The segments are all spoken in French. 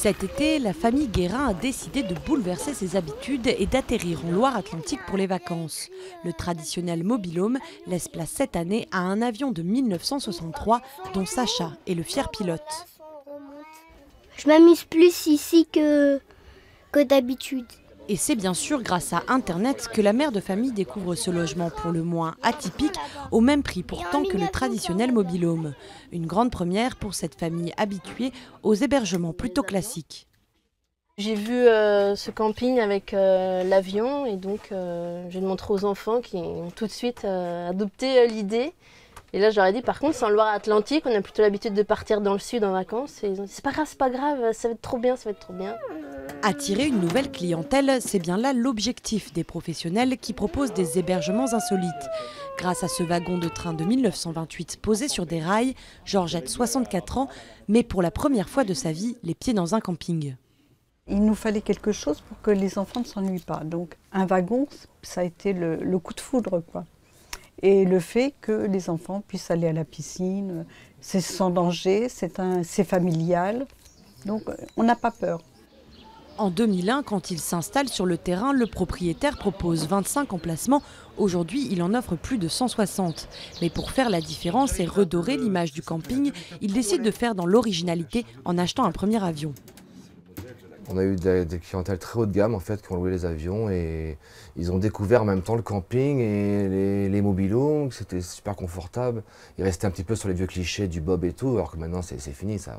Cet été, la famille Guérin a décidé de bouleverser ses habitudes et d'atterrir en Loire-Atlantique pour les vacances. Le traditionnel mobil-home laisse place cette année à un avion de 1963 dont Sacha est le fier pilote. Je m'amuse plus ici que d'habitude. Et c'est bien sûr grâce à Internet que la mère de famille découvre ce logement pour le moins atypique, au même prix pourtant que le traditionnel mobil-home. Une grande première pour cette famille habituée aux hébergements plutôt classiques. J'ai vu ce camping avec l'avion et donc je vais le montrer aux enfants qui ont tout de suite adopté l'idée. Et là, je leur ai dit, par contre, c'est en Loire-Atlantique, on a plutôt l'habitude de partir dans le sud en vacances. Et ils ont dit, c'est pas grave, ça va être trop bien, ça va être trop bien. Attirer une nouvelle clientèle, c'est bien là l'objectif des professionnels qui proposent des hébergements insolites. Grâce à ce wagon de train de 1928 posé sur des rails, Georgette, 64 ans, met pour la première fois de sa vie les pieds dans un camping. Il nous fallait quelque chose pour que les enfants ne s'ennuient pas. Donc un wagon, ça a été le coup de foudre, quoi. Et le fait que les enfants puissent aller à la piscine, c'est sans danger, c'est familial, donc on n'a pas peur. En 2001, quand il s'installe sur le terrain, le propriétaire propose 25 emplacements. Aujourd'hui, il en offre plus de 160. Mais pour faire la différence et redorer l'image du camping, il décide de faire dans l'originalité en achetant un premier avion. On a eu des clientèles très haut de gamme en fait, qui ont loué les avions et ils ont découvert en même temps le camping et les mobil-homes, c'était super confortable. Ils restaient un petit peu sur les vieux clichés du bob et tout, alors que maintenant c'est fini, ça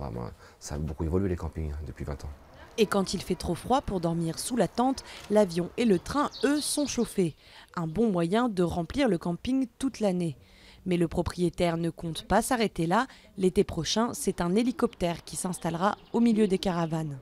a beaucoup évolué les campings depuis 20 ans. Et quand il fait trop froid pour dormir sous la tente, l'avion et le train, eux, sont chauffés. Un bon moyen de remplir le camping toute l'année. Mais le propriétaire ne compte pas s'arrêter là. L'été prochain, c'est un hélicoptère qui s'installera au milieu des caravanes.